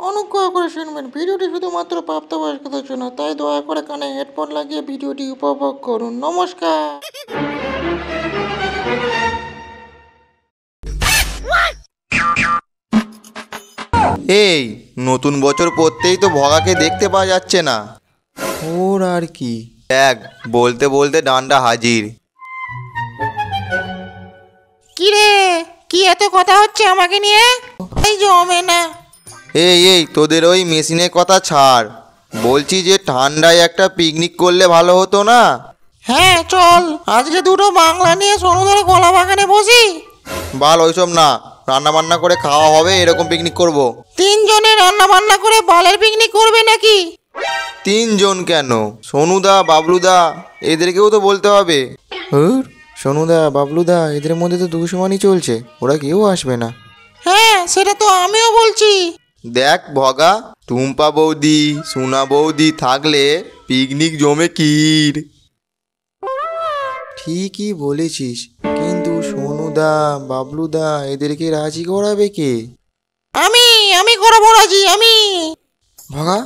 অনুগ্রহ করে শুনবেন, ভিডিওটি শুধুমাত্র প্রাপ্তবয়স্কদের জন্য, তাই দয়া করে কানে হেডফোন লাগিয়ে ভিডিওটি উপভোগ করুন। নমস্কার। এই নতুন বছর পড়তেই তো ভগাকে দেখতে পাওয়া যাচ্ছে না। ওর আর কি, এক বলতে বলতে ডান্ডা হাজির। কি রে, কি এত কথা হচ্ছে আমাকে নিয়ে? এই জমে না। এই তোদের ওই মেশিনের কথা ছাড়, বলছি যে ঠান্ডায় একটা পিকনিক করলে ভালো হতো না? হ্যাঁ চল, আজকে দুটো বাংলা নিয়ে সোনুদার কলা বাগানে বসি। বাল ওইসব না, রান্না বান্না করে খাওয়া হবে এরকম পিকনিক করব। 3 জনে রান্না বান্না করে বালের পিকনিক করবে নাকি? 3 জন কেন, সোনুদা বাবলুদা এদেরকেও তো বলতে হবে। সোনুদা বাবলুদা এদের মধ্যে তো দুশমনই চলছে, ওরা কেউ আসবে না। হ্যাঁ সেটা তো আমিও বলছি। দেখ ভগা, টুম্পা বৌদি সোনা বৌদি থাকলে পিকনিক জমে ক্ষীর। ঠিকই বলেছিস, কিন্তু সোনুদা বাবলুদা এদেরকে রাজি করাবে কে? আমি করাবো রাজি, আমি। ভগা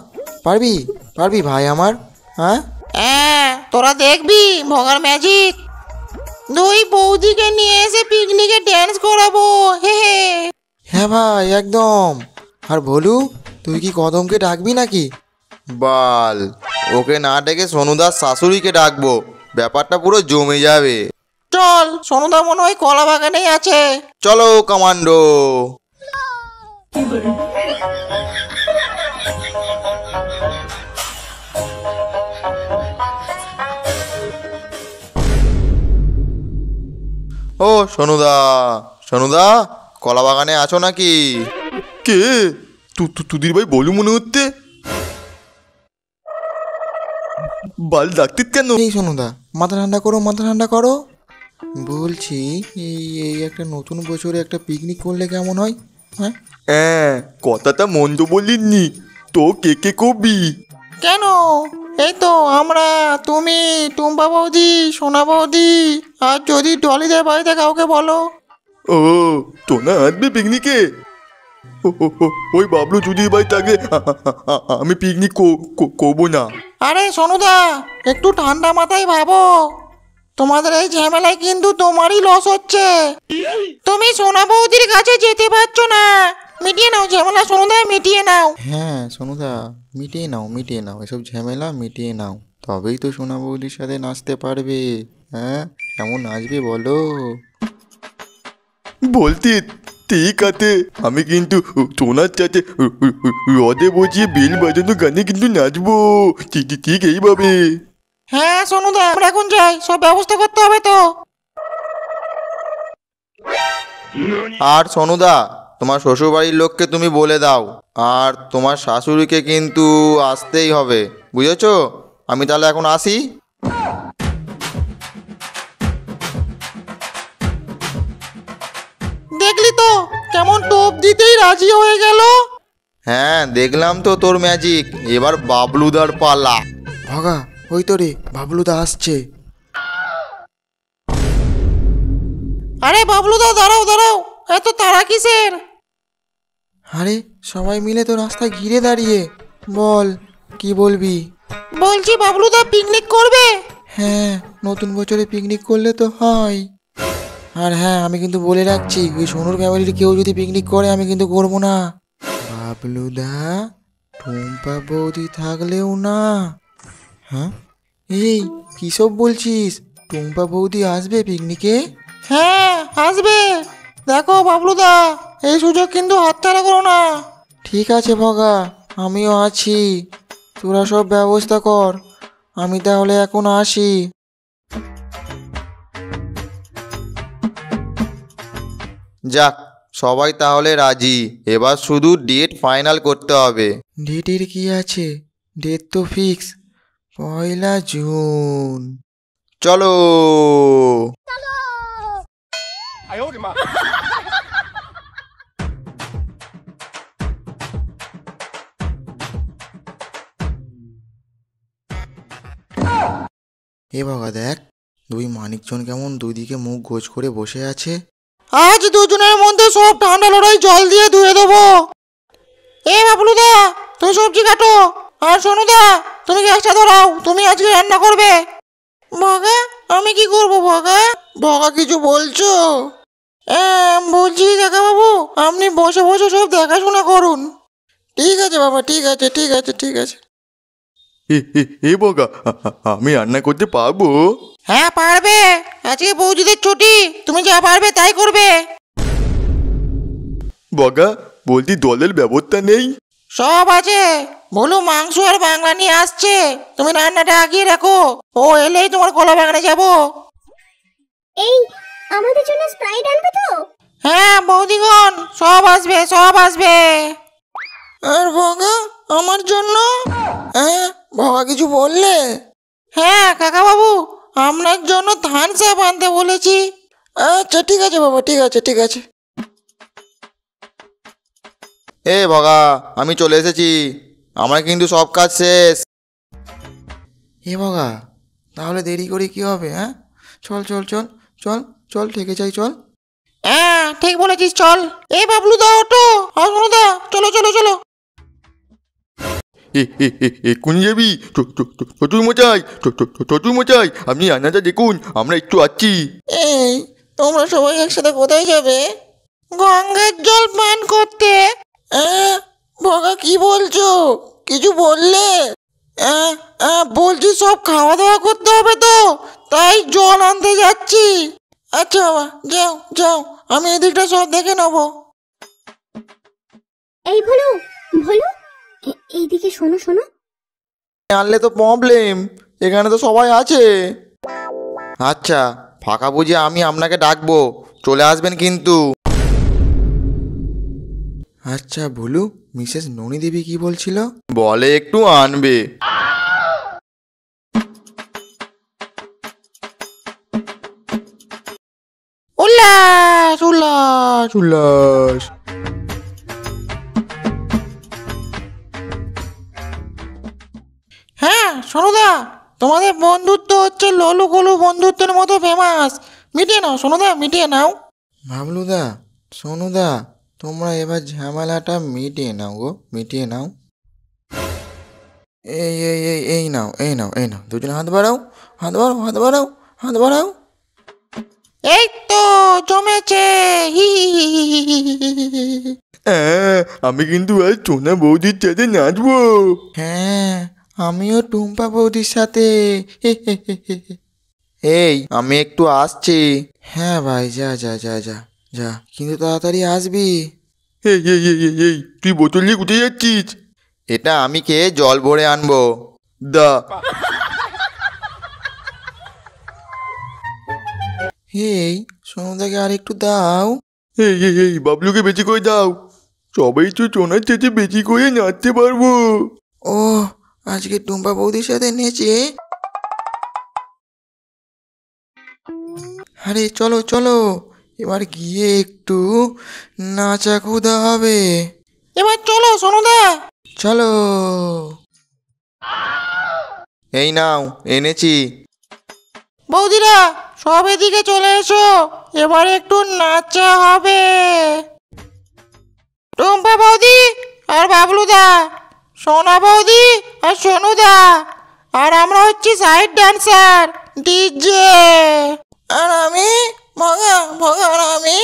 পারবি পারবি ভাই আমার? হ্যাঁ হ্যাঁ তোরা দেখবি ভগার ম্যাজিক। 2 বৌদিকে নিয়ে এসে পিকনিকে ড্যান্স করাবো, হে হে। হ্যাঁ ভাই একদম। আর বলু, তুই কি কদমকে ডাকবি নাকি? বাল, ওকে না ডেকে সোনুদার শাশুড়িকে ডাকবো, ব্যাপারটা পুরো জমে যাবে। চল, সোনুদা মনে হয় কলা বাগানেই আছে। চলো কমান্ডো। ও সোনুদা, সোনুদা কলা বাগানে আছো নাকি? কে? তুদির ভাই বলু মনে হচ্ছে। বাল ডাকতিস কেন? এই সোনুদা, মাথা ঠান্ডা করো, মাথা ঠান্ডা করো। বলছি এই একটা নতুন বছরে একটা পিকনিক করলে কেমন হয়? হ্যাঁ কথাটা মন্দ বলিনি তো, কে কে কবি? কেন, এই তো আমরা, তুমি, টুম্পা বৌদি, সোনা বৌদি, আর যদি ডলিদের বাড়িতে কাউকে বলো। ও তোনা আসবে পিকনিকে? ওই বাবলু যদি ভাই থাকে, আমি পিকনিক করবো না। আরে সোনুদা, একটু ঠান্ডা মাথায় ভাবো, তোমাদের এই ঝামেলায় কিন্তু তোমারই লস হচ্ছে। তুমি সোনা বৌদির কাছে যেতে পারছো না, মিটিয়ে নাও ঝামেলা সোনুদা, মিটিয়ে নাও। হ্যাঁ সোনুদা, মিটিয়ে নাও এসব ঝামেলা মিটিয়ে নাও, তবেই তো সোনা বৌদির সাথে নাচতে পারবে। হ্যাঁ কেমন নাচবে বলো? বলতে ঠিক আছে, আমি কিন্তু সোনার সাথে রদে বসিয়ে বেল বাজানো গানে কিন্তু নাচবো, ঠিক এইভাবে। হ্যাঁ সোনুদা, আমরা এখন যাই, সব ব্যবস্থা করতে হবে তো। আর সোনুদা, তোমার শ্বশুরবাড়ির লোককে তুমি বলে দাও, আর তোমার শাশুড়িকে কিন্তু আসতেই হবে, বুঝেছো? আমি তাহলে এখন আসি। দেখলি তো কেমন টোপ দিতেই রাজি হয়ে গেল। হ্যাঁ দেখলাম তো তোর ম্যাজিক, এবার বাবলুদার পালা। ভাগা, ওই তো রে বাবলুদা আসছে। আরে বাবলুদা দাঁড়াও দাঁড়াও, এত তাড়া কিসের? আরে সবাই মিলে তো রাস্তায় ঘিরে দাঁড়িয়ে, বল কি বলবি? বলছি বাবলুদা পিকনিক করবে। হ্যাঁ নতুন বছরে পিকনিক করলে তো হয়। আর হ্যাঁ আমি কিন্তু বলে রাখছি, ওই সোনুর ফ্যামিলির কেউ যদি পিকনিক করে আমি কিন্তু করবো না। বাবলুদা টুম্পা বৌদি থাকলেও না। হ্যাঁ এই কিসব বলছিস? টুম্পা বৌদি আসবে পিকনিকে? হ্যাঁ আসবে, দেখো বাবলুদা, এই সুযোগ কিন্তু হাতছাড়া করো না। ঠিক আছে ভগা, আমিও আছি, তোরা সব ব্যবস্থা কর, আমি তাহলে এখন আসি। যাক, সবাই তাহলে রাজি, এবার শুধু ডেট ফাইনাল করতে হবে। ডেটের কি আছে, ডেট তো ফিক্স, 1 জুন। চলো। এ বাবা দেখ, 2 মানিকজন কেমন দুদিকে মুখ গোজ করে বসে আছে। আজ দুজনের মধ্যে সব ঠান্ডা লড়াই জল দিয়ে ধুয়ে দেবো। এ বাবলুদা, তুমি সবজি কাটো। আর সোনুদা, তুমি গ্যাসটা ধরাও, তুমি আজকে রান্না করবে। বগা, আমি কি করব বগা? বগা কিছু বলছো? বলছি কাকা বাবু, আপনি বসে বসে সব দেখাশোনা করুন। ঠিক আছে বাবা, ঠিক আছে, ঠিক আছে, ঠিক আছে। এ বগা, আমি রান্না করতে পারবো? হ্যাঁ পারবে, আজকে বৌদিদের ছুটি, তুমি যা পারবে তাই করবে। বগা, বলছি দলের ব্যবস্থা নেই? সব আছে, বলো মাংস আর বাংলা নিয়ে আসছে, তুমি রান্নাটা আগিয়ে রাখো, ও এলেই তোমার কলা বাগানে যাবো। এই আমাদের জন্য স্প্রাইট আনবে তো? হ্যাঁ বৌদিগণ, সব আসবে সব আসবে। আর বগা, আমার জন্য? বগা কিছু বললে? হ্যাঁ কাকা বাবু, আপনার জন্য ধান সাপ আনতে বলেছি। আচ্ছা ঠিক আছে বাবা, ঠিক আছে, ঠিক আছে। বগা, আমি চলে এসেছি, আমার কিন্তু সব কাজ শেষ। বগা, তাহলে দেরি করে কি হবে? চল চল চল চল চল, থেকে যাই, চল। হ্যাঁ ঠিক বলেছিস, চল। এই বাবলুদা ওটো, আর সোনুদা, চলো চলো চলো। এক্ষুনি যাবি? শ্বশুর মশাই, শ্বশুর মশাই, আপনি রান্নাটা দেখুন, আমরা একটু আসছি। এই তোমরা সবাই একসাথে কোথায় যাবে? গঙ্গার জল পান করতে। বগা কি বলছো? কিছু বললে? বলছি সব খাওয়া দাওয়া করতে হবে তো, তাই জল আনতে যাচ্ছি। আচ্ছা বাবা, যাও যাও, আমি এদিকটা সব দেখে নেবো। এই ভলু ভলু, এইদিকে শোনো শোনো। আনলে তো প্রবলেম, এখানে তো সবাই আছে। আচ্ছা, ফাঁকা বুঝে আমি আপনাকে ডাকবো, চলে আসবেন কিন্তু। আচ্ছা ভুলু, মিসেস ননী দেবী কি বলছিল? বলে একটু আনবে। উল্লাস উল্লাস উল্লাস। হ্যাঁ সোনুদা, তোমাদের বন্ধুত্ব হচ্ছে ললু গলু বন্ধুত্বের মতো ফেমাস। মিটিয়ে নাও সোনুদা, মিটিয়ে নাও। ভাবলুদা, সোনুদা, তোমরা এবার ঝামেলাটা মিটিয়ে নাও গো, মিটিয়ে নাও। এই এই এই এই নাও, এই নাও, এই নাও, দুজন হাত বাড়াও, হাত বাড়াও, হাত বাড়াও, হাত বাড়াও। এই তো জমেছে, হি হি হি হি হি হি হি হি হি হি। আমি কিন্তু আজ সোনা বৌদির সাথে নাচবো। হ্যাঁ, আমিও টুম্পা বৌদির সাথে। এই আমি একটু আসছি। হ্যাঁ ভাই, যা যা যা যা যা, কিন্তু তাড়াতাড়ি আসবি। এই তুই বোতল নিয়ে কোথায় যাচ্ছিস? এটা আমি খেয়ে জল ভরে আনবো। দা। এই সোনুদাকে আর একটু দাও। এই বাবলুকে বেশি করে দাও, সবাই তো সোনার চেয়ে বেশি করে নাচতে পারবো। ও, আজকে টুম্পা বৌদির সাথে নেচে। আরে চলো চলো, এবার গিয়ে একটু নাচা কুদা হবে। এবার চলো সোনুদা। চলো। এই নাও, এনেছি। বৌদিরা সব এদিকে চলে এসো, এবার একটু নাচা হবে। টুম্পা বৌদি আর বাবলুদা, সোনা বৌদি আর সোনুদা, আর আমরা হচ্ছি সাইড ডান্সার, ডিজে। আর আমি ভগা ভগা, আর আমি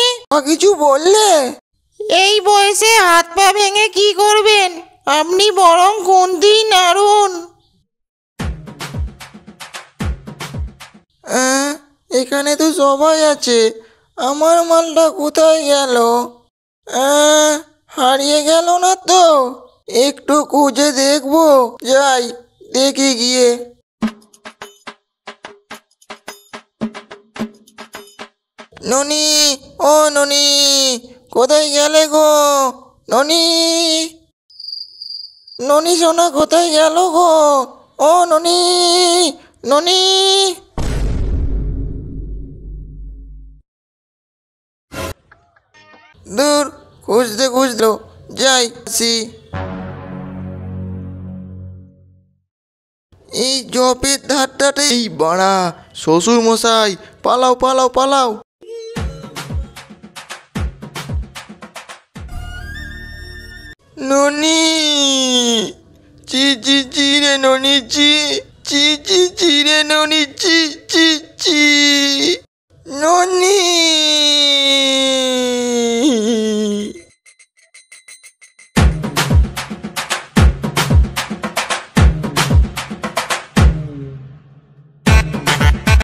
কিছু বললে? এই বয়সে হাত পা ভেঙে কি করবেন, আপনি বরং গুন্দি নাড়ুন। এখানে তো সবাই আছে, আমার মালটা কোথায় গেল? হারিয়ে গেল না তো? একটু খুঁজে দেখবো, যাই দেখি গিয়ে। ননি, ও ননি, কোথায় গেলে গো? ননি, ননি সোনা কোথায় গেল গো? ও ননি, ননি। দূর, খুঁজতে খুঁজলো, যাই আসি। এই জপের ধারটাতে, এই বাড়া শ্বশুর মশাই, পালাও পালাও পালাও। ননি চি চি চি রে ননি চি চি চি চি রে ননি চি চি চি